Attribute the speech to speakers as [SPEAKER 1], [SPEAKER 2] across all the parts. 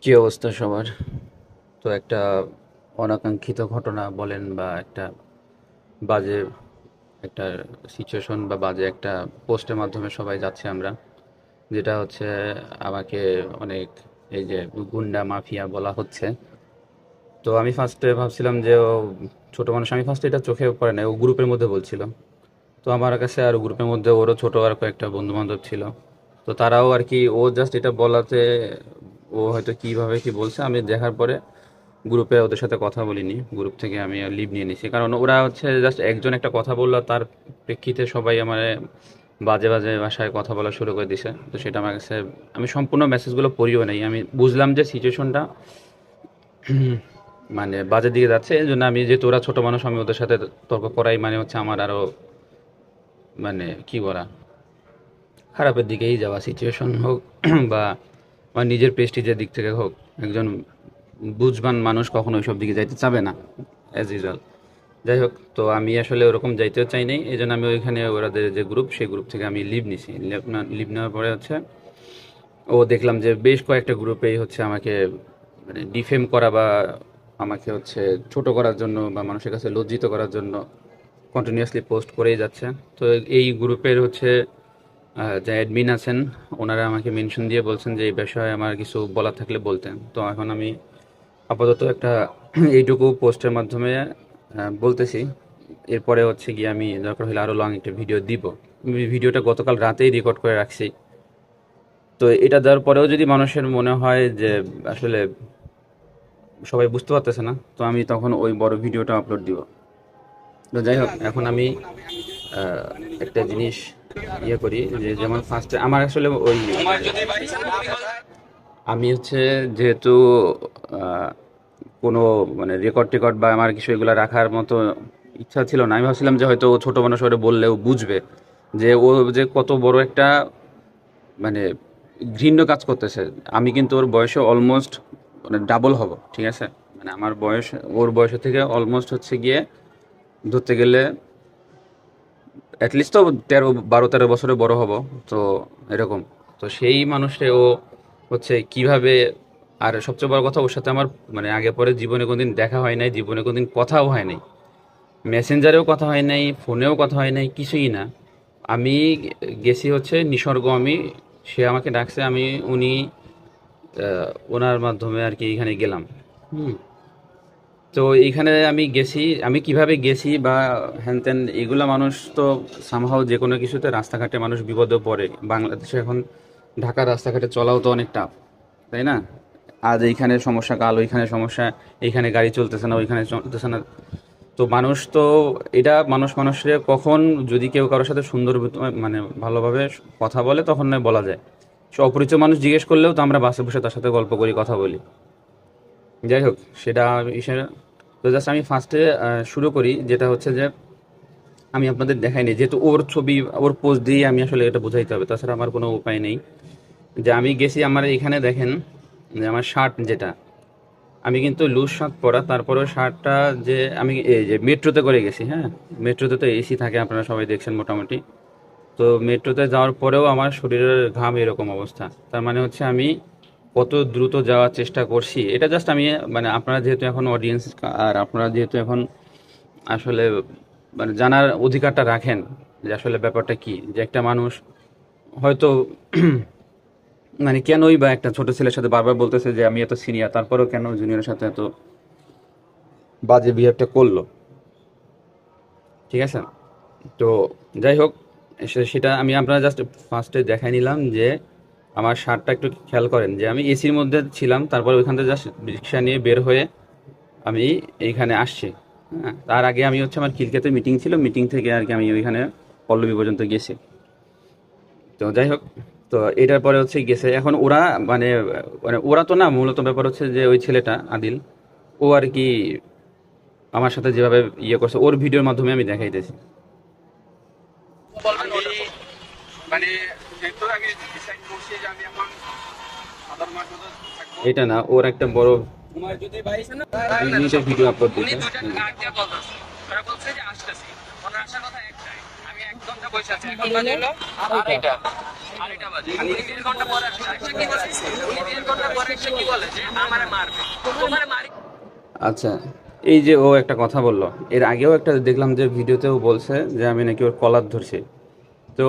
[SPEAKER 1] কি অবস্থা সবার? তো একটা অনাকাঙ্ক্ষিত ঘটনা বলেন বা একটা বাজে একটা সিচুয়েশন বা বাজে একটা পোস্টের মাধ্যমে সবাই যাচ্ছে আমরা, যেটা হচ্ছে আমাকে অনেক এই যে গুন্ডা মাফিয়া বলা হচ্ছে। তো আমি ফার্স্টে ভাবছিলাম যে ও ছোট মানুষ, আমি ফার্স্টে এটা চোখে পড়ে না, ও গ্রুপের মধ্যে বলছিল। তো আমার কাছে আর গ্রুপের মধ্যে ওরও ছোট আর কয়েকটা বন্ধু বান্ধব ছিল। তো তারাও আর কি, ও জাস্ট এটা বলাতে ও হয়তো কিভাবে কি বলছে, আমি দেখার পরে গ্রুপে ওদের সাথে কথা বলিনি, গ্রুপ থেকে আমি লিভ নিয়ে নিছি, কারণ ওরা হচ্ছে জাস্ট একজন একটা কথা বললো, তার প্রেক্ষিতে সবাই আমার বাজে বাজে ভাষায় কথা বলা শুরু করে দিছে। তো সেটা আমার কাছে, আমি সম্পূর্ণ মেসেজগুলো পড়িও নাই, আমি বুঝলাম যে সিচুয়েশনটা মানে বাজে দিকে যাচ্ছে। এই জন্য আমি, যেহেতু ওরা ছোট মানুষ, আমি ওদের সাথে তর্ক করাই মানে হচ্ছে আমার আরো মানে কি বলা, খারাপের দিকেই যাওয়া, সিচুয়েশন হোক বা আমার নিজের প্রেস্টিজের দিক থেকে হোক। একজন বুঝবান মানুষ কখনো ওইসব দিকে যাইতে চাবে না, অ্যাজ ইউজুয়াল। যাই হোক, তো আমি আসলে ওরকম যাইতেও চাই নাই, এই জন্য আমি ওইখানে ওদের যে গ্রুপ, সেই গ্রুপ থেকে আমি লিভ নিছি। লিভ নেওয়ার পরে হচ্ছে ও দেখলাম যে বেশ কয়েকটা গ্রুপেই হচ্ছে আমাকে মানে ডিফেম করা বা আমাকে হচ্ছে ছোট করার জন্য বা মানুষের কাছে লজ্জিত করার জন্য কন্টিনিউয়াসলি পোস্ট করেই যাচ্ছে। তো এই গ্রুপের হচ্ছে যে অ্যাডমিন আছেন, ওনারা আমাকে মেনশন দিয়ে বলছেন যে এই বিষয়ে আমার কিছু বলার থাকলে বলতেন। তো এখন আমি আপাতত একটা এইটুকু পোস্টের মাধ্যমে বলতেছি। এরপরে হচ্ছে গিয়ে আমি দরকার হলে আরও লং একটা ভিডিও দিব। আমি ভিডিওটা গতকাল রাতেই রেকর্ড করে রাখছি। তো এটা দেওয়ার পরেও যদি মানুষের মনে হয় যে আসলে সবাই বুঝতে পারতেছে না, তো আমি তখন ওই বড় ভিডিওটা আপলোড দিব। তো যাই হোক, এখন আমি আহ, একটা জিনিস ইয়ে করি, যে যেমন ফার্স্টে আমার আসলে ওই, আমি হচ্ছে যেহেতু আহ, কোনো মানে রেকর্ড টেকর্ড বা আমার কিছু এগুলো রাখার মতো ইচ্ছা ছিল না। আমি ভাবছিলাম যে হয়তো ও ছোট মানুষ, ওরে বললেও বুঝবে যে ও যে কত বড় একটা মানে ঘৃণ্য কাজ করতেছে। আমি কিন্তু ওর বয়সে অলমোস্ট মানে ডাবল হব, ঠিক আছে? মানে আমার বয়স ওর বয়সের থেকে অলমোস্ট হচ্ছে গিয়ে ধরতে গেলে অ্যাটলিস্ট তো 13 12 13 বছরে বড় হব। তো এরকম, তো সেই মানুষে ও হচ্ছে কিভাবে, আর সবচেয়ে বড় কথা, ওর সাথে আমার মানে আগে পরে জীবনে কোনোদিন দেখা হয় নাই, জীবনে কোনোদিন কথাও হয় নাই, মেসেঞ্জারেও কথা হয় নাই, ফোনেও কথা হয় নাই, কিছুই না। আমি গেছি হচ্ছে নিসর্গ, আমি, সে আমাকে ডাকছে, আমি উনি ওনার মাধ্যমে আর কি এখানে গেলাম। হুম। তো এইখানে আমি গেছি, আমি কিভাবে গেছি বা হ্যান ত্যান এগুলা, মানুষ তো সামহাও যে কোনো কিছুতে রাস্তাঘাটে মানুষ বিপদে পড়ে। বাংলাদেশে এখন ঢাকার রাস্তাঘাটে চলাও তো অনেক টাফ, তাই না? আজ এইখানে সমস্যা, কাল ওইখানে সমস্যা, এইখানে গাড়ি চলতেছে না, ওইখানে চলতেছে না। তো মানুষ তো, এটা মানুষ মানুষের কখন, যদি কেউ কারোর সাথে সুন্দর মানে ভালোভাবে কথা বলে তখন নয় বলা যায়। সে অপরিচিত মানুষ জিজ্ঞেস করলেও তো আমরা বাসে বসে তার সাথে গল্প করি, কথা বলি। যাই হোক, সেটা ইসে, তো জাস্ট আমি ফার্স্টে শুরু করি, যেটা হচ্ছে যে আমি আপনাদের দেখাইনি, যেহেতু ওর ছবি, ওর পোস্ট দিয়ে আমি আসলে এটা বোঝাইতে হবে, তাছাড়া আমার কোনো উপায় নেই। যে আমি গেছি, আমার এখানে দেখেন যে আমার শার্ট যেটা, আমি কিন্তু লুজ শার্ট পরা, তারপরেও শার্টটা, যে আমি এই যে মেট্রোতে করে গেছি, হ্যাঁ, মেট্রোতে তো এসি থাকে, আপনারা সবাই দেখছেন মোটামুটি। তো মেট্রোতে যাওয়ার পরেও আমার শরীরের ঘাম এরকম অবস্থা, তার মানে হচ্ছে আমি কত দ্রুত যাওয়ার চেষ্টা করছি। এটা জাস্ট আমি মানে, আপনারা যেহেতু এখন অডিয়েন্স, আর আপনারা যেহেতু এখন আসলে মানে জানার অধিকারটা রাখেন যে আসলে ব্যাপারটা কি, যে একটা মানুষ হয়তো মানে কেনই বা একটা ছোট ছেলের সাথে বারবার বলতেছে যে আমি এত সিনিয়র, তারপরেও কেন জুনিয়রের সাথে এত বাজে বিহেভটা করলো, ঠিক আছে? তো যাই হোক, সেটা আমি আপনারা জাস্ট ফার্স্টে দেখাই নিলাম যে আমার শার্টটা একটু খেয়াল করেন, যে আমি এসির মধ্যে ছিলাম, তারপর ওইখান থেকে জাস্ট রিক্সা নিয়ে বের হয়ে আমি এইখানে আসছি। হ্যাঁ, তার আগে আমি হচ্ছে আমার খিলকেতে মিটিং ছিল, মিটিং থেকে আর কি আমি ওইখানে পল্লবী পর্যন্ত গেছি। তো যাই হোক, তো এটার পরে হচ্ছে গেছে এখন ওরা, মানে মানে ওরা তো না, মূলত ব্যাপার হচ্ছে যে ওই ছেলেটা আদিল, ও আর কি আমার সাথে যেভাবে ইয়ে করছে, ওর ভিডিওর মাধ্যমে আমি দেখাইতেছি। এটা না, ওর একটা বড় 2 মিনিটের ভিডিও আপলোড দিতে।
[SPEAKER 2] আড়াইটা বাজে, 3 ঘন্টা পরে আসছে। সে কি বলে? উনি 3 ঘন্টা পরে এসে কি বলে যে আমারে মারবে, তোমারে মারি।
[SPEAKER 1] আচ্ছা, এই যে ও একটা কথা বললো, এর আগেও একটা দেখলাম যে ভিডিওতেও বলছে যে আমি নাকি ওর কলার ধরছি। তো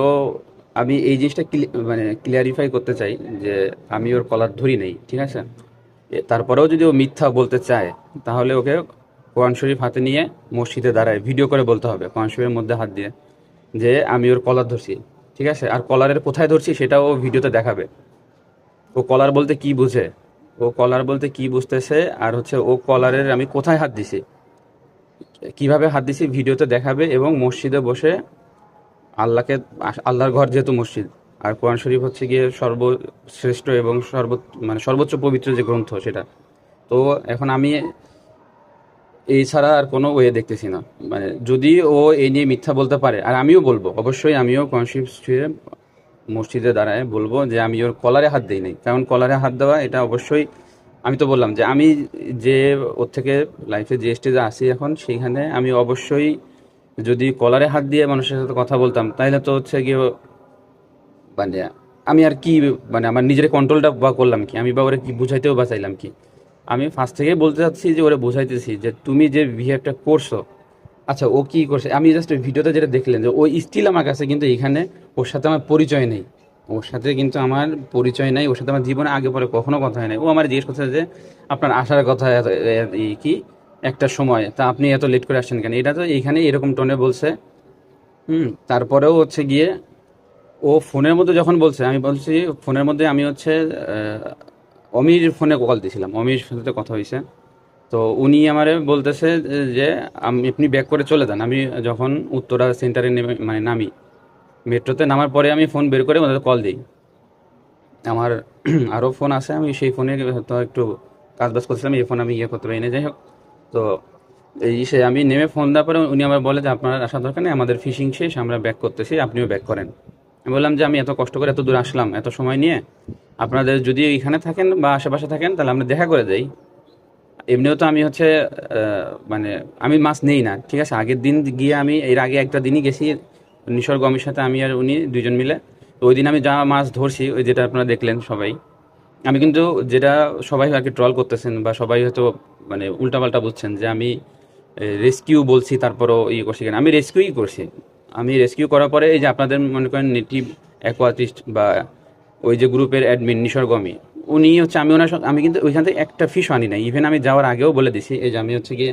[SPEAKER 1] আমি এই জিনিসটা মানে ক্লিয়ারিফাই করতে চাই যে আমি ওর কলার ধরি নেই, ঠিক আছে? তারপরেও যদি ও মিথ্যা বলতে চায়, তাহলে ওকে কোরআন শরীফ হাতে নিয়ে মসজিদে দাঁড়ায় ভিডিও করে বলতে হবে, কোরআন শরীফের মধ্যে হাত দিয়ে, যে আমি ওর কলার ধরছি, ঠিক আছে? আর কলারের কোথায় ধরছি সেটাও ও ভিডিওতে দেখাবে। ও কলার বলতে কি বুঝে, ও কলার বলতে কি বুঝতেছে, আর হচ্ছে ও কলারের আমি কোথায় হাত দিছি, কিভাবে হাত দিছি ভিডিওতে দেখাবে, এবং মসজিদে বসে আল্লাহকে, আল্লাহর ঘর যেহেতু মসজিদ, আর কোরআন শরীফ হচ্ছে গিয়ে সর্বশ্রেষ্ঠ এবং মানে সর্বোচ্চ পবিত্র যে গ্রন্থ সেটা। তো এখন আমি এই ছাড়া আর কোনো ওয়ে দেখতেছি না। মানে যদি ও এই নিয়ে মিথ্যা বলতে পারে, আর আমিও বলবো, অবশ্যই আমিও কোরআন শরীফ ছুঁয়ে মসজিদে দাঁড়ায় বলবো যে আমি ওর কলারে হাত দিই নাই, কারণ কলারে হাত দেওয়া এটা অবশ্যই, আমি তো বললাম যে আমি যে ওর থেকে লাইফে যে স্টেজে আসি এখন, সেইখানে আমি অবশ্যই যদি কলারে হাত দিয়ে মানুষের সাথে কথা বলতাম, তাহলে তো হচ্ছে গিয়ে মানে আমি আর কি, মানে আমার নিজের কন্ট্রোলটা বা করলাম কি, আমি বা ওরে কি বুঝাইতেও বা চাইলাম কি? আমি ফার্স্ট থেকেই বলতে চাচ্ছি যে ওরে বুঝাইতেছি যে তুমি যে বিহেভটা করছো, আচ্ছা ও কি করছে, আমি জাস্ট ভিডিওতে যেটা দেখলেন যে ও স্টিল আমার কাছে, কিন্তু এখানে ওর সাথে আমার পরিচয় নেই, ওর সাথে কিন্তু আমার পরিচয় নাই, ওর সাথে আমার জীবনে আগে পরে কখনো কথা হয় নাই। ও আমার জিজ্ঞেস করছে যে আপনার আসার কথা কি একটা সময়, তা আপনি এত লেট করে আসছেন কেন, এটা তো এইখানে এরকম টোনে বলছে। তারপরেও হচ্ছে গিয়ে ও ফোনের মধ্যে যখন বলছে, আমি বলছি ফোনের মধ্যে আমি হচ্ছে অমির ফোনে কল দিয়েছিলাম, অমির সাথে কথা হয়েছে। তো উনি আমারে বলতেছে যে আপনি ব্যাক করে চলে যান। আমি যখন উত্তরা সেন্টারে নেমে মানে নামি, মেট্রোতে নামার পরে আমি ফোন বের করে ওদের কল দিই। আমার আরও ফোন আছে, আমি সেই ফোনে হয়তো একটু কাজ বাজ করছিলাম, এই ফোন আমি ইয়ে করতে পারি না, যাই হোক। তো এই সে আমি নেমে ফোন দেওয়ার পরে উনি আমার বলে যে আপনার আসার দরকার নেই, আমাদের ফিশিং শেষ, আমরা ব্যাক করতেছি, আপনিও ব্যাক করেন। আমি বললাম যে আমি এত কষ্ট করে এত দূর আসলাম এত সময় নিয়ে, আপনাদের যদি এখানে থাকেন বা আশেপাশে থাকেন তাহলে আমরা দেখা করে যাই। এমনিও তো আমি হচ্ছে মানে আমি মাছ নেই না, ঠিক আছে? আগের দিন গিয়ে আমি এর আগে একটা দিনই গেছি নিসর্গ অমির সাথে, আমি আর উনি দুইজন মিলে। তো ওই দিন আমি যা মাছ ধরছি, ওই যেটা আপনারা দেখলেন সবাই, আমি কিন্তু যেটা সবাই আর কি ট্রল করতেছেন বা সবাই হয়তো মানে উল্টাপাল্টা বুঝছেন যে আমি রেস্কিউ বলছি তারপরও ইয়ে করছি, কেন আমি রেস্কিউই করছি। আমি রেস্কিউ করার পরে এই যে আপনাদের মনে করেন নেটিভ অ্যাকোয়াটিস্ট বা ওই যে গ্রুপের অ্যাডমিন নিসর্গমী, উনি হচ্ছে, আমি ওনার আমি কিন্তু ওইখান থেকে একটা ফিশও আনি নাই। ইভেন আমি যাওয়ার আগেও বলে দিছি, এই যে আমি হচ্ছে গিয়ে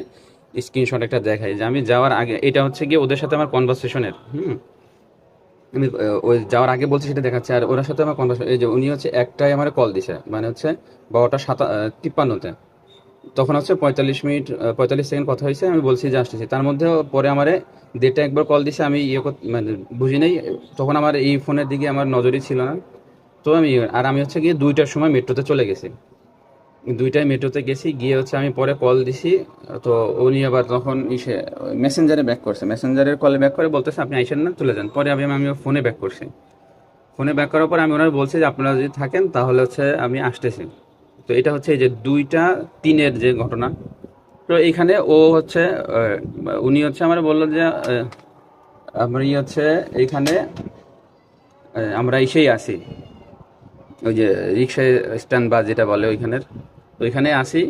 [SPEAKER 1] স্ক্রিনশট একটা দেখাই যে আমি যাওয়ার আগে, এটা হচ্ছে গিয়ে ওদের সাথে আমার কনভারসেশনের, আমি ওই যাওয়ার আগে বলছি সেটা দেখাচ্ছে। আর ওনার সাথে আমার কনভারসেশন, এই যে উনি হচ্ছে একটাই আমার কল দিছে, মানে হচ্ছে 12:53 তখন হচ্ছে 45 মিনিট 45 সেকেন্ড কথা হয়েছে, আমি বলছি যে আসতেছি। তার মধ্যে পরে আমারে দেড়টা একবার কল দিছে, আমি মানে বুঝি নাই, তখন আমার এই ফোনের দিকে আমার নজরই ছিল না। তো আমি হচ্ছে গিয়ে 2টার সময় মেট্রোতে চলে গেছি, 2টায় মেট্রোতে গেছি, গিয়ে হচ্ছে আমি পরে কল দিছি। তো উনি আবার তখন মেসেঞ্জারে ব্যাক করছে, মেসেঞ্জারের কলে ব্যাক করে বলতেছে আপনি আইসেন না, চলে যান। পরে আমি ফোনে ব্যাক করছি, ফোনে ব্যাক করার পর আমি ওনার বলছি যে আপনারা যদি থাকেন তাহলে হচ্ছে আমি আসতেছি। তো এটা হচ্ছে এই যে 2:03 যে ঘটনা। তো এইখানে ও হচ্ছে উনি হচ্ছে আমার বললো যে আমরা হচ্ছে এইখানে আমরা এসেই আসি, ওই যে রিক্সায় স্ট্যান্ড বা যেটা বলে ওইখানের, ওইখানে আসি।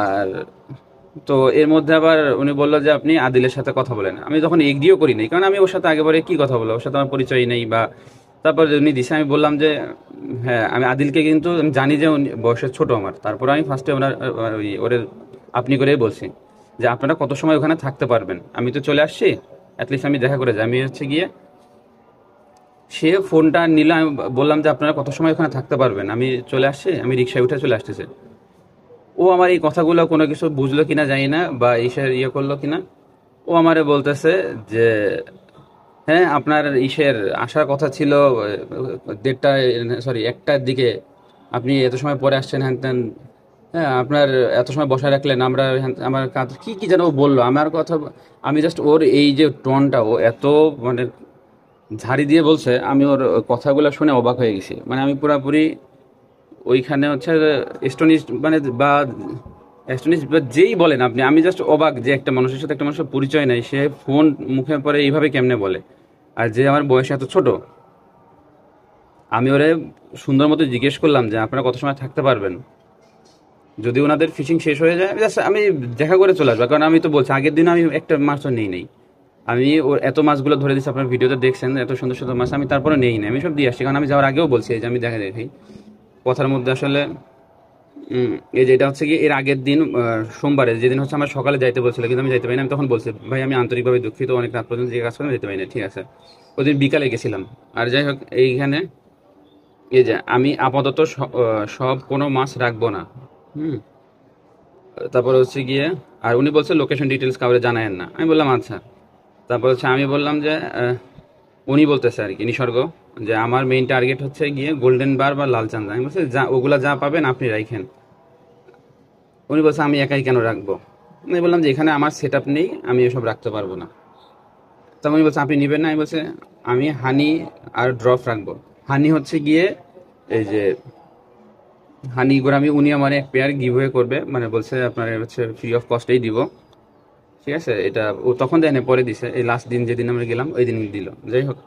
[SPEAKER 1] আর তো এর মধ্যে আবার উনি বললো যে আপনি আদিলের সাথে কথা বলেন। আমি যখন এগ্রিও করি নাই, কারণ আমি ওর সাথে আগেবারে কি কথা বলবো, ওর সাথে আমার পরিচয় নেই। বা তারপর উনি দিছে, আমি বললাম যে হ্যাঁ আমি আদিলকে কিন্তু আমি জানি যে উনি বয়সে ছোট আমার, তারপর আমি ফার্স্টে ওনার ওরে আপনি করেই বলছি যে আপনারা কত সময় ওখানে থাকতে পারবেন, আমি তো চলে আসছি, অ্যাটলিস্ট আমি দেখা করে যাই। আমি হচ্ছে গিয়ে সে ফোনটা নিলাম, আমি বললাম যে আপনারা কত সময় ওখানে থাকতে পারবেন, আমি চলে আসছি, আমি রিক্সায় উঠে চলে আসতেছে। ও আমার এই কথাগুলো কোনো কিছু বুঝলো কিনা জানি না, বা ইয়ে করলো কিনা, ও আমারে বলতেছে যে হ্যাঁ আপনার আসার কথা ছিল 1:30, সরি 1টার দিকে, আপনি এত সময় পরে আসছেন, হ্যান ত্যান, হ্যাঁ আপনার এত সময় বসায় রাখলেন, আমরা আমার কাজ কি কি যেন ও বললো আমার কথা। আমি জাস্ট ওর এই যে টোনটা, ও এত মানে ঝাড়ি দিয়ে বলছে, আমি ওর কথাগুলো শুনে অবাক হয়ে গেছি। মানে আমি পুরাপুরি ওইখানে হচ্ছে স্টোনিশ, মানে বা স্টোনিশ বা যেই বলেন আপনি, আমি জাস্ট অবাক যে একটা মানুষের সাথে একটা মানুষের পরিচয় নাই, সে ফোন মুখে পরে এইভাবে কেমনে বলে, আর যে আমার বয়সে এত ছোট। আমি ওরে সুন্দর মতো জিজ্ঞেস করলাম যে আপনারা কত সময় থাকতে পারবেন, যদি ওনাদের ফিশিং শেষ হয়ে যায় just আমি দেখা করে চলে আসবো, কারণ আমি তো বলছি আগের দিন আমি একটা মাছও নেই। আমি ওর এত মাছগুলো ধরে দিচ্ছি, আপনার ভিডিওতে দেখছেন এত সুন্দর সুন্দর মাছ, আমি তারপরে নেই না, আমি সব দিয়ে আসছি, কারণ আমি যাওয়ার আগেও বলছি যে আমি দেখা দেখি কথার মধ্যে আসলে এই যে এটা হচ্ছে কি এর আগের দিন সোমবারে যেদিন হচ্ছে আমার সকালে যাইতে বলছিল, কিন্তু আমি যাইতে পারি না। আমি তখন বলছি ভাই আমি আন্তরিকভাবে দুঃখিত, অনেক রাত পর্যন্ত যে কাজ করলাম যেতে পারি না, ঠিক আছে। ওদিন বিকালে গেছিলাম। আর যাই হোক এইখানে এই যে আমি আপাতত সব কোনো মাছ রাখবো না। হুম। তারপরে হচ্ছে গিয়ে আর উনি বলছে লোকেশন ডিটেলস কাউরে জানায়েন না। আমি বললাম আচ্ছা। তারপর হচ্ছে আমি বললাম যে উনি বলতেছে আর কি নিসর্গ, যে আমার মেইন টার্গেট হচ্ছে গিয়ে গোল্ডেন বার বা লাল চান্দা। আমি বলছি যা ওগুলা যা পাবেন আপনি রাখেন। উনি বলছে আমি একাই কেন রাখবো। আমি বললাম যে এখানে আমার সেট আপ নেই, আমি এসব রাখতে পারবো না। তখন উনি বলছে আপনি নেবেন না। আমি বলছে আমি হানি আর ড্রপ রাখবো। হানি হচ্ছে গিয়ে এই যে হানি করে আমি উনি আমার এক পেয়ার গিভওয়ে করবে, মানে বলছে আপনার হচ্ছে ফ্রি অফ কস্টেই দিব, ঠিক আছে। এটা ও তখন দেয় না, পরে দিছে, এই লাস্ট দিন যেদিন আমরা গেলাম ওই দিন দিল। যাই হোক,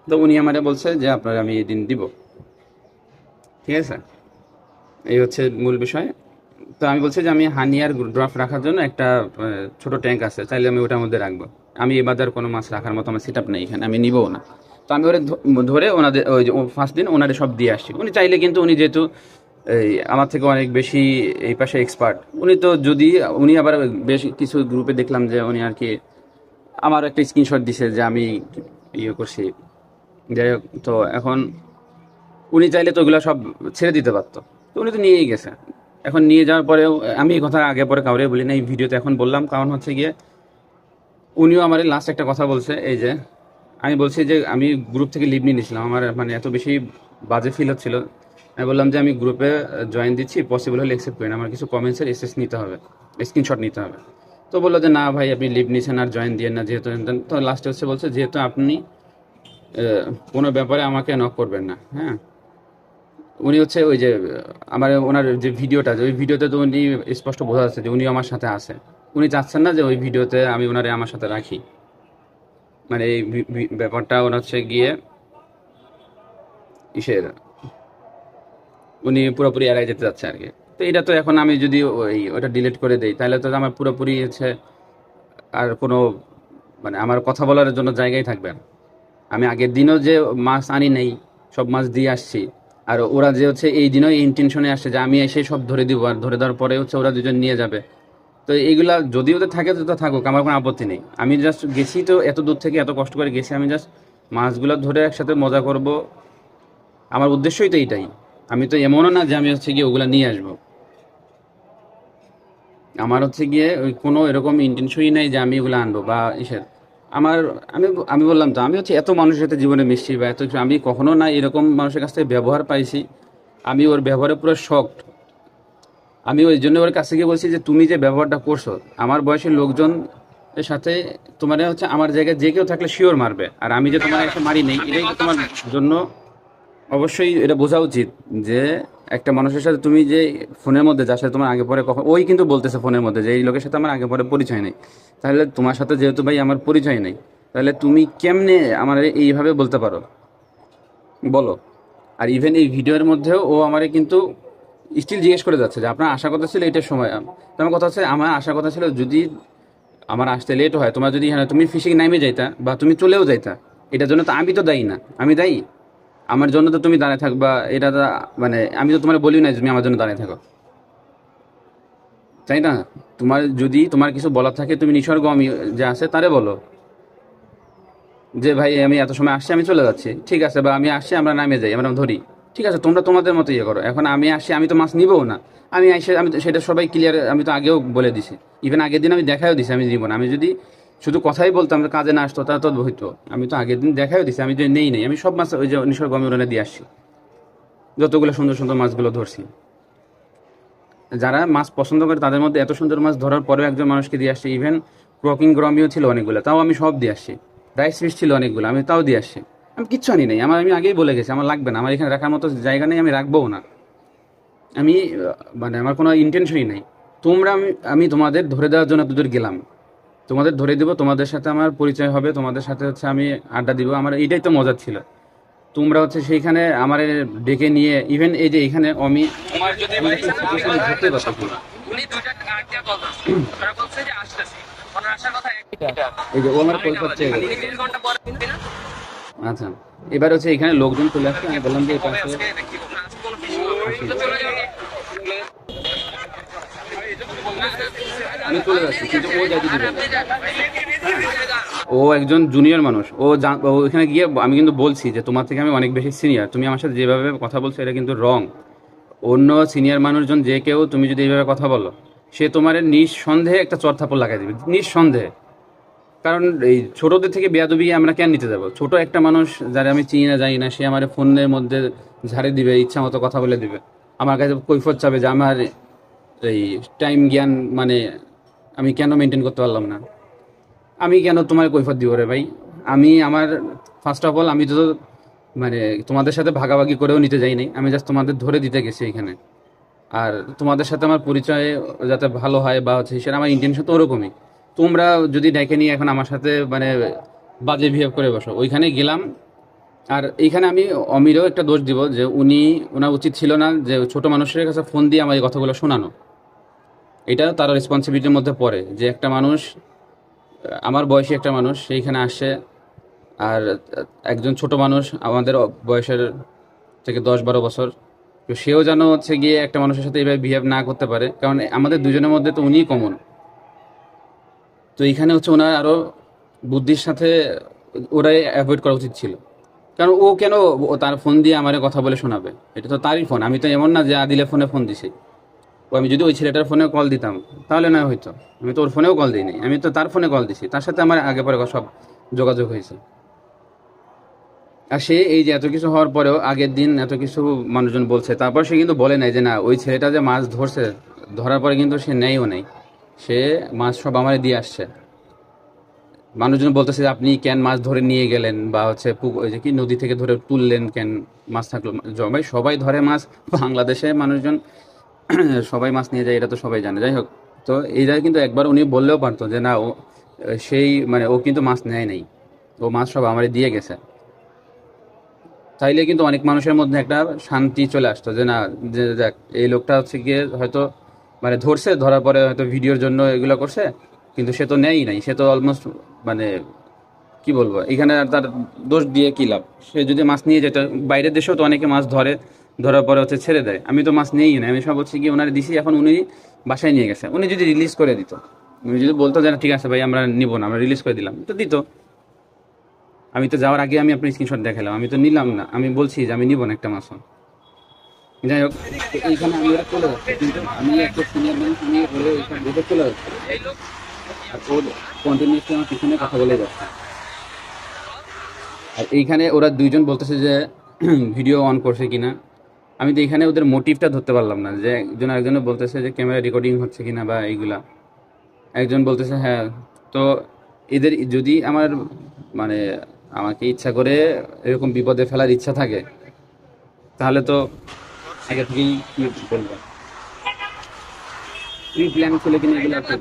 [SPEAKER 1] তো উনি আমারে বলছে যে আপনার আমি এই দিন দিব, ঠিক আছে। এই হচ্ছে মূল বিষয়। তো আমি বলছি যে আমি হানি আর ড্রাফট রাখার জন্য একটা ছোট ট্যাঙ্ক আছে, চাইলে আমি ওটার মধ্যে রাখবো। আমি এবার আর কোনো মাছ রাখার মতো আমার সেট আপ নেই এখানে, আমি নিবও না। তো আমি ওরে ধরে ওনাদের ওই যে ফার্স্ট দিন ওনারে সব দিয়ে আসছি। উনি চাইলে কিন্তু উনি যেহেতু এই আমার থেকে অনেক বেশি এই পাশে এক্সপার্ট, উনি তো যদি উনি আবার বেশ কিছু গ্রুপে দেখলাম যে উনি আর কি আমার একটা স্ক্রিনশট দিছে যে আমি ইয়ে করছি। যাই হোক, তো এখন উনি চাইলে তো ওগুলো সব ছেড়ে দিতে পারতো, তো উনি তো নিয়েই গেছে। এখন নিয়ে যাওয়ার পরেও আমি এই কথা আগে পরে কাউরে বলি না, এই ভিডিওতে এখন বললাম, কারণ হচ্ছে গিয়ে উনিও আমার লাস্ট একটা কথা বলছে। এই যে আমি বলছি যে আমি গ্রুপ থেকে লিভ নিয়ে নিয়েছিলাম, আমার মানে এত বেশি বাজে ফিল হচ্ছিল। আমি বললাম যে আমি গ্রুপে জয়েন দিচ্ছি, পসিবল হলে অ্যাকসেপ্ট করেন, আমার কিছু কমেন্টসের এসএস নিতে হবে, স্ক্রিনশট নিতে হবে। তো বললো যে না ভাই আপনি লিভ নিয়েছেন আর জয়েন দিয়ে না যেহেতু। তো লাস্টে হচ্ছে বলছে যেহেতু আপনি কোনো ব্যাপারে আমাকে নক করবেন না, হ্যাঁ। উনি হচ্ছে ওই যে আমার ওনার যে ভিডিওটা, ওই ভিডিওতে তো উনি স্পষ্ট বোঝা যাচ্ছে যে উনি আমার সাথে আছে। উনি চাচ্ছেন না যে ওই ভিডিওতে আমি ওনারে আমার সাথে রাখি, মানে এই ব্যাপারটা ওনার হচ্ছে গিয়ে ইসের উনি পুরোপুরি এড়াই যেতে যাচ্ছে আর কি। তো এটা তো এখন আমি যদি ওটা ডিলিট করে দেই তাহলে তো আমার পুরোপুরি হচ্ছে আর কোনো মানে আমার কথা বলার জন্য জায়গায় থাকবে না। আমি আগের দিনও যে মাছ আনি নাই, সব মাছ দিয়ে আসছি। আর ওরা যে হচ্ছে এই দিনও এই ইন্টেনশনে আসছে যে আমি এসে সব ধরে দিব, আর ধরে দেওয়ার পরে হচ্ছে ওরা দুজন নিয়ে যাবে। তো এইগুলা যদি ওদের থাকে তো থাকুক, আমার কোনো আপত্তি নেই। আমি জাস্ট গেছি, তো এত দূর থেকে এত কষ্ট করে গেছি, আমি জাস্ট মাছগুলো ধরে একসাথে মজা করব, আমার উদ্দেশ্যই তো এইটাই। আমি তো এমনও না যে আমি হচ্ছে গিয়ে ওগুলা নিয়ে আসবো। আমার হচ্ছে গিয়ে ওই কোনো এরকম ইন্টেনশনই নাই যে আমি এগুলো আনবো বা ইসের। আমার আমি আমি বললাম তো আমি হচ্ছে এত মানুষের সাথে জীবনে মিশছি বা এত কিছু, আমি কখনো না এরকম মানুষের কাছ থেকে ব্যবহার পাইছি। আমি ওর ব্যবহারে পুরো শকড। আমি ওই জন্য ওর কাছে গিয়ে বলছি যে তুমি যে ব্যবহারটা করছো আমার বয়সের লোকজন এর সাথে, তোমার হচ্ছে আমার জায়গায় যে কেউ থাকলে শিওর মারবে, আর আমি যে তোমার একটা মারি নেই, এটাই তো তোমার জন্য অবশ্যই এটা বোঝা উচিত যে একটা মানুষের সাথে তুমি যে ফোনের মধ্যে যার সাথে তোমার আগে পরে কখন ওই কিন্তু বলতেছে ফোনের মধ্যে যে এই লোকের সাথে আমার আগে পরে পরিচয় নেই, তাহলে তোমার সাথে যেহেতু ভাই আমার পরিচয় নেই, তাহলে তুমি কেমনে আমার এইভাবে বলতে পারো বলো। আর ইভেন এই ভিডিওর মধ্যেও ও আমারে কিন্তু স্টিল জিজ্ঞেস করে যাচ্ছে যে আপনার আসার কথা ছিল এটার সময়। তো আমার কথা হচ্ছে আমার আসার কথা ছিল যদি আমার আসতে লেট হয়, তোমার যদি হ্যাঁ তুমি ফিশিং নামে যাইতা বা তুমি চলেও যাইতা, এটার জন্য তো আমি তো দায়ী না, আমি দায়ী। আমার জন্য তো তুমি দাঁড়ায় থাকবা, এটা তো মানে আমি তো তোমার বলি না যে তুমি আমার জন্য দাঁড়িয়ে থাকো, তাই না? তোমার যদি তোমার কিছু বলার থাকে তুমি নিসর্গ আমি যে আছে তারে বলো যে ভাই আমি এত সময় আসছি আমি চলে যাচ্ছি, ঠিক আছে, বা আমি আসছি আমরা নামে যাই আমরা ধরি, ঠিক আছে, তোমরা তোমাদের মতো ইয়ে করো। এখন আমি আসছি আমি তো মাছ নিবও না, আমি এসে আমি সেটা সবাই ক্লিয়ার, আমি তো আগেও বলে দিছি, ইভেন আগের দিন আমি দেখাও দিছি আমি নিব না। আমি যদি শুধু কথাই বলতাম যে কাজে না আসতো তা তো হইতো, আমি তো আগের দিন দেখাও দিছি আমি যে নেই আমি সব মাছ ওই যে নিসর্গ আমি ওখানে দিয়ে আসছি, যতগুলো সুন্দর সুন্দর মাছগুলো ধরছি। যারা মাছ পছন্দ করে তাদের মধ্যে এত সুন্দর মাছ ধরার পরেও একজন মানুষকে দিয়ে আসছে। ইভেন ক্রকিং গ্রমিও ছিল অনেকগুলো, তাও আমি সব দিয়ে আসছি। রাইস ফিশ ছিল অনেকগুলো, আমি তাও দিয়ে আসছি। আমি কিচ্ছু আনি নাই, আমি আগেই বলে গেছি আমার লাগবে না, আমার এখানে রাখার মতো জায়গা নেই, আমি রাখবোও না। আমি মানে আমার কোনো ইন্টেনশনই নাই। তোমরা আমি তোমাদের ধরে দেওয়ার জন্য তোদের গেলাম, তোমাদের ধরে দিব, তোমাদের সাথে আমার পরিচয় হবে, তোমাদের সাথে হচ্ছে আমি আড্ডা দিব, আমার এইটাই তো মজার ছিল। তোমরা হচ্ছে সেইখানে আমার ডেকে নিয়ে ইভেন এই যে এখানে আমি
[SPEAKER 2] তোমার যদি
[SPEAKER 1] আমি
[SPEAKER 2] ভাই
[SPEAKER 1] একটা situation এ ধরতে পারতেছি না।
[SPEAKER 2] উনি দুইটা কার্ড দিয়ে কল করছে ওরা বলছে যে আসতেছি ওনার আসার কথা একটা
[SPEAKER 1] এই যে ও আমার কৈফত চেয়ে গেল।
[SPEAKER 2] উনি 3 ঘন্টা পরে দিন না
[SPEAKER 1] আচ্ছা, এবার হচ্ছে এখানে লোকজন চলে আসছে, আমি বললাম যে এই
[SPEAKER 2] কবে
[SPEAKER 1] পাশে
[SPEAKER 2] আজকে দেখি না আজকে কোনো বিষয় তো চলে যাবে
[SPEAKER 1] আমি চলে যাচ্ছি, কিন্তু ও যাইতে দিবে না।
[SPEAKER 2] আপনি যান
[SPEAKER 1] ও একজন জুনিয়র মানুষ, ও এখানে গিয়ে আমি কিন্তু বলছি যে তোমার থেকে আমি অনেক বেশি সিনিয়র, তুমি আমার সাথে যেভাবে কথা বলছো এটা কিন্তু রং। অন্য সিনিয়র মানুষজন যে কেউ তুমি যদি এইভাবে কথা বলো, সে তোমার নিঃসন্দেহে একটা চর থাপ্পড় লাগাই দেবে, নিঃসন্দেহে। কারণ এই ছোটদের থেকে বেয়াদবি আমরা কেন নিতে যাব? ছোট একটা মানুষ যারা আমি চিনি না জানি না, সে আমার ফোনের মধ্যে ঝাড়ে দিবে, ইচ্ছা মতো কথা বলে দিবে, আমার কাছে কৈফত চাবে যে আমার এই টাইম জ্ঞান মানে আমি কেন মেনটেন করতে পারলাম না। আমি কেন তোমার কৈফত দিব রে ভাই? আমি আমার ফার্স্ট অফ অল আমি তো মানে তোমাদের সাথে ভাগাভাগি করেও নিতে যাই নাই, আমি জাস্ট তোমাদের ধরে দিতে গেছি এখানে। আর তোমাদের সাথে আমার পরিচয় যাতে ভালো হয় বা হচ্ছে সেটা আমার ইন্টেনশন তো ওরকমই। তোমরা যদি ডেকে নিয়ে এখন আমার সাথে মানে বাজে বিহেভ করে বসো, ওইখানে গেলাম। আর এইখানে আমি অমিরও একটা দোষ দিব যে ওনার উচিত ছিল না যে ছোট মানুষের কাছে ফোন দিয়ে আমার এই কথাগুলো শোনানো। এটা তার রেসপন্সিবিলিটির মধ্যে পড়ে যে একটা মানুষ, আমার বয়সী একটা মানুষ সেইখানে আসে, আর একজন ছোট মানুষ আমাদের বয়সের থেকে 10-12 বছর, তো সেও যেন হচ্ছে গিয়ে একটা মানুষের সাথে এইভাবে বিহেভ না করতে পারে, কারণ আমাদের দুজনের মধ্যে তো উনিই কমন। তো এইখানে হচ্ছে ওনার আরও বুদ্ধির সাথে ওরাই অ্যাভয়েড করা উচিত ছিল। কারণ ও কেন তার ফোন দিয়ে আমারে কথা বলে শোনাবে? এটা তো তারই ফোন, আমি তো এমন না যে আদিলের ফোনে ফোন দিছি। ও আমি যদি ওই ছেলেটার ফোনে কল দিতাম তাহলে না হইতো, আমি তো ওর ফোনেও কল দিই নাই, আমি তো তার ফোনে কল দিছি, তার সাথে আমার আগে পরে সব যোগাযোগ হয়েছে। আর সে এই যে এত কিছু হওয়ার পরেও আগের দিন এত কিছু মানুষজন বলছে, তারপর সে কিন্তু বলে নাই যে না ওই ছেলেটা যে মাছ ধরছে, ধরার পরে কিন্তু সে নেয়ও নাই, সে মাছ সব আমারে দিয়ে আসছে। মানুষজন বলতেছে যে আপনি কেন মাছ ধরে নিয়ে গেলেন, বা হচ্ছে ওই যে কি নদী থেকে ধরে তুললেন কেন, মাছ থাকলো ভাই সবাই ধরে মাছ, বাংলাদেশে মানুষজন সবাই মাছ নিয়ে যায়, এটা তো সবাই জানে। যাই হোক, তো এইটা কিন্তু একবার উনি বললেও পারতো যে না ও সেই মানে ও কিন্তু মাছ নেয় নাই, ও মাছ সব আমারে দিয়ে গেছে। তাইলে কিন্তু অনেক মানুষের মধ্যে একটা শান্তি চলে আসতো যে না, যে দেখ এই লোকটা হচ্ছে গিয়ে হয়তো মানে ধরছে, ধরার পরে হয়তো ভিডিওর জন্য এগুলো করছে, কিন্তু সে তো নেয়ই নাই, সে তো অলমোস্ট মানে কি বলবো, এখানে আর তার দোষ দিয়ে কি লাভ? সে যদি মাছ নিয়ে যেত, বাইরের দেশেও তো অনেকে মাছ ধরে, ধরার পরে হচ্ছে ছেড়ে দেয়, আমি তো মাছ নেই না, আমি সব হচ্ছে কি ওনারে দিছি, এখন উনি বাসায় নিয়ে গেছে, উনি যদি রিলিজ করে দিত, উনি যদি বলতো যে না ঠিক আছে ভাই আমরা নিব না, আমরা রিলিজ করে দিলাম, তো দিত। আমি তো যাওয়ার আগে আমি আপনার স্ক্রিনশট দেখালাম, আমি তো নিলাম না, আমি বলছি যে আমি নিব না একটা মাছও। যাই হোক, তো এইখানে আমি ওরা চলে যাচ্ছে, কিন্তু আমি একটা সিনিয়র মানুষ, আমি ওরা ওইখানে রেখে চলে যাচ্ছে, আর ওর কন্টিনিউসলি আমার পিছনে কথা বলে যাচ্ছে। আর এইখানে ওরা দুইজন বলতেছে যে ভিডিও অন করছে কিনা, আমি তো এখানে ওদের মোটিভটা ধরতে পারলাম না, যে একজন আরেকজনে বলতেছে যে ক্যামেরা রেকর্ডিং হচ্ছে কিনা বা এইগুলা, একজন বলতেছে হ্যাঁ। তো এদের যদি আমার মানে আমাকে ইচ্ছা করে এরকম বিপদে ফেলার ইচ্ছা থাকে, তাহলে তো আগে থেকেই কি বলবো, প্রি প্ল্যান ছিল কিনা এগুলো আর কি।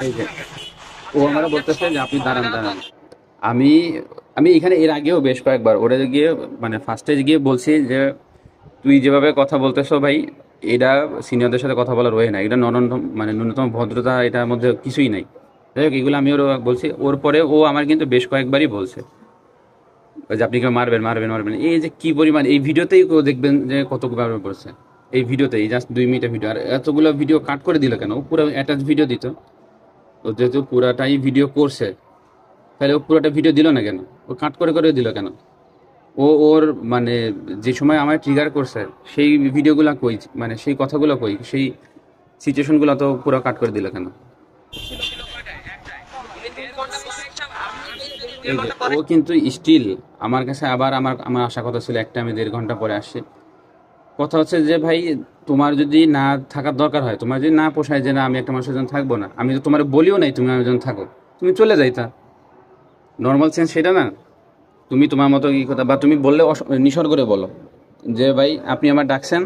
[SPEAKER 1] এই যে ও আমারও বলতেছে যে আপনি দাঁড়ান দাঁড়ান। আমি আমি এখানে এর আগেও বেশ কয়েকবার ওরা গিয়ে মানে ফার্স্টে গিয়ে বলছি যে তুই যেভাবে কথা বলতেছো ভাই, এটা সিনিয়রদের সাথে কথা বলার ওয়ে না, এটা ন্যূনতম মানে ন্যূনতম ভদ্রতা এটার মধ্যে কিছুই নাই। যাই হোক, এগুলো আমি ওর বলছি, ওর পরে ও আমার কিন্তু বেশ কয়েকবারই বলছে ওই যে আপনি কেউ মারবেন মারবেন মারবেন, এই যে কি পরিমাণ এই ভিডিওতেই কেউ দেখবেন যে কতবার করছে, এই ভিডিওতেই জাস্ট 2 মিনিটের ভিডিও, আর এতগুলো ভিডিও কাট করে দিল কেন? ও পুরো অ্যাটাচ ভিডিও দিত, ও যেহেতু পুরাটাই ভিডিও করছে, তাহলে ও পুরোটা ভিডিও দিল না কেন? ও কাট করে করে দিল কেন? ওর মানে যে সময় আমায় ট্রিগার করছে সেই ভিডিওগুলো কই, মানে সেই কথাগুলো কই, সেই সিচুয়েশনগুলো তো পুরো কাট করে দিল কেন? এই যে ও কিন্তু স্টিল আমার কাছে আবার আমার আমার আশা কথা ছিল একটা, আমি 1.5 ঘন্টা পরে আসছি। কথা হচ্ছে যে ভাই তোমার যদি না থাকার দরকার হয়, তোমার যদি না পোষায় যে না আমি একটা মানুষের জন্য থাকবো না, আমি তো তোমার বলিও নাই তুমি আমার জন্য থাকো, তুমি চলে যাইতা। নর্মাল সেন্স সেটা না? তুমি তোমার মতো কি কথা, বা তুমি বললে নিসর করে বলো যে ভাই আপনি আমার ডাকছেন,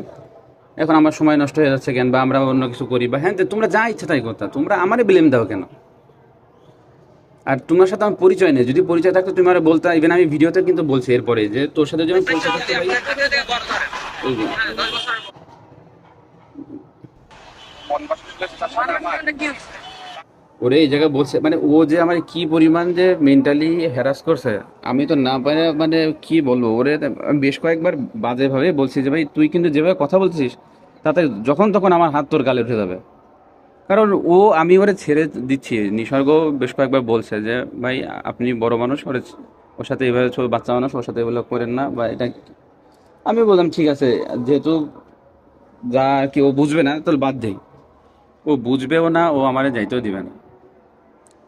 [SPEAKER 1] এখন আমার সময় নষ্ট হয়ে যাচ্ছে কেন, বা আমরা অন্য কিছু করি, বা হ্যাঁ তোমরা যা ইচ্ছা তাই কথা, তোমরা আমারে ব্লেম দাও কেন? আর তোমার সাথে আমার পরিচয় নেই, যদি পরিচয় থাকতো তুমি আর বলতে, ইভেন আমি ভিডিওতে কিন্তু বলছি এরপরে যে তোর সাথে যখন পরিচয় থাকতো ভাই। এই যে,
[SPEAKER 2] 10 বছর কি হয়েছে?
[SPEAKER 1] ওরে এই জায়গায় বলছে মানে ও যে আমার কি পরিমাণ যে মেন্টালি হ্যারাস করছে, আমি তো না পারে মানে কি বলবো ওরে। আমি বেশ কয়েকবার বাজে ভাবে বলছি যে ভাই তুই কিন্তু যেভাবে কথা বলছিস তাতে যখন তখন আমার হাত তোর গালে উঠে যাবে। কারণ ও, আমি ওরে ছেড়ে দিচ্ছি। নিসর্গ বেশ কয়েকবার বলছে যে ভাই আপনি বড় মানুষ, ওর সাথে এভাবে বাচ্চা মানুষ, ওর সাথে এগুলো করেন না বা এটা। আমি বললাম ঠিক আছে, যেহেতু যা আর কি ও বুঝবে না তাহলে বাদ দেই। ও বুঝবেও না, ও আমারে যাইতেও দিবে না।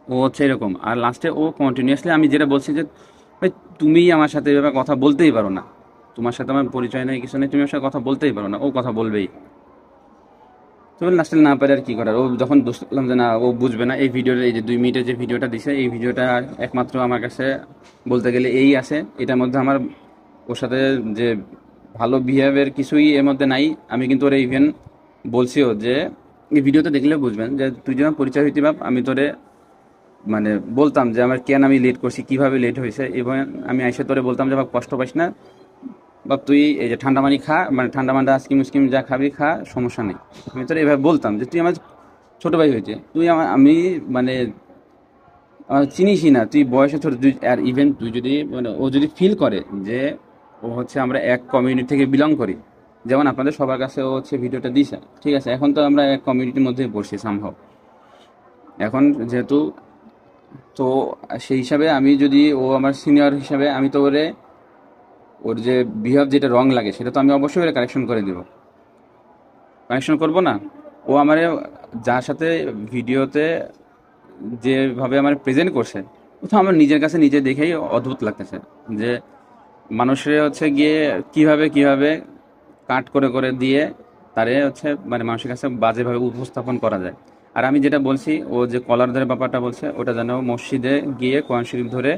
[SPEAKER 1] ও হচ্ছে এরকম। আর লাস্টে ও কন্টিনিউয়াসলি, আমি যেটা বলছি যে ভাই তুমি আমার সাথে এভাবে কথা বলতেই পারো না, তোমার সাথে আমার পরিচয় নেই কিছু নেই, তুমি আমার সাথে কথা বলতেই পারো না। ও কথা বলবেই। তো লাস্টে না পারে আর কি করার। ও যখন বুঝতে পারলাম যে না ও বুঝবে না, এই ভিডিওটা, এই যে 2 মিনিটের যে ভিডিওটা দিছে, এই ভিডিওটা একমাত্র আমার কাছে বলতে গেলে এই আছে। এটার মধ্যে আমার ওর সাথে যে ভালো বিহেভিয়ার কিছুই এর মধ্যে নাই। আমি কিন্তু ওরে ইভেন বলছিও যে এই ভিডিওতে দেখলে বুঝবেন যে তুই যখন পরিচয় হইতে ভাব, আমি তোরে মানে বলতাম যে আমার কেন আমি লেট করছি, কিভাবে লেট হয়েছে, এবং আমি আইসে তোরে বলতাম যে বাপ কষ্ট পাইস না, বাপ তুই এই যে ঠান্ডা পানি খা, মানে ঠান্ডা মান্ডা আইসক্রিম উস্কিম যা খাবি খা, সমস্যা নেই। আমি তোর এভাবে বলতাম যে তুই আমার ছোট ভাই হয়েছে, তুই আমার, আমি মানে চিনিসই না, তুই বয়সে ছোট। তুই আর ইভেন তুই যদি মানে ও যদি ফিল করে যে ও হচ্ছে আমরা এক কমিউনিটি থেকে বিলং করি, যেমন আপনাদের সবার কাছে ও হচ্ছে ভিডিওটা দিছে, ঠিক আছে, এখন তো আমরা এক কমিউনিটির মধ্যেই পড়ছি সামহাও। এখন যেহেতু, তো সেই হিসাবে আমি যদি, ও আমার সিনিয়র হিসাবে আমি তো ওরে, ওর যে বিহেভ যেটা রং লাগে সেটা তো আমি অবশ্যই ওরে কারেকশন করে দেবো। কানেকশন করব না? ও আমারে যার সাথে ভিডিওতে যেভাবে আমার প্রেজেন্ট করছে, ও তো আমার নিজের কাছে নিজে দেখেই অদ্ভুত লাগতেছে যে মানুষের হচ্ছে গিয়ে কিভাবে কিভাবে কাট করে করে দিয়ে তারে হচ্ছে মানে মানুষের কাছে বাজেভাবে উপস্থাপন করা যায়। আর আমি যেটা বলছি, ও যে কলার ধরে ব্যাপারটা বলছে, ওটা যেন মসজিদে গিয়ে কোরআন শরীফ ধরে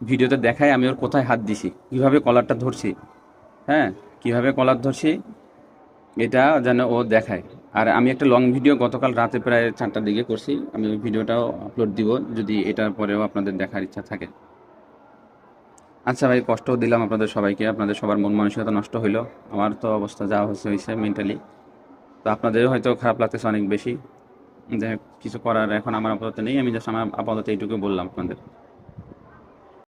[SPEAKER 1] ভিডিওতে দেখায় আমি ওর কোথায় হাত দিছি, কিভাবে কলারটা ধরছি, হ্যাঁ, কিভাবে কলার ধরছি, এটা যেন ও দেখায়। আর আমি একটা লং ভিডিও গতকাল রাতে প্রায় 4টার দিকে করছি, আমি ওই ভিডিওটাও আপলোড দিব যদি এটার পরেও আপনাদের দেখার ইচ্ছা থাকে। আচ্ছা ভাই, কষ্ট দিলাম আপনাদের সবাইকে, আপনাদের সবার মন মানসিকতা নষ্ট হইলো। আমার তো অবস্থা যা হচ্ছে হয়েছে মেন্টালি। তো আপনাদেরও হয়তো খারাপ লাগতেছে অনেক বেশি। যে কিছু করার এখন আমার আপাতত নেই, আমি জাস্ট আমার আপাতত এইটুকু বললাম আপনাদের।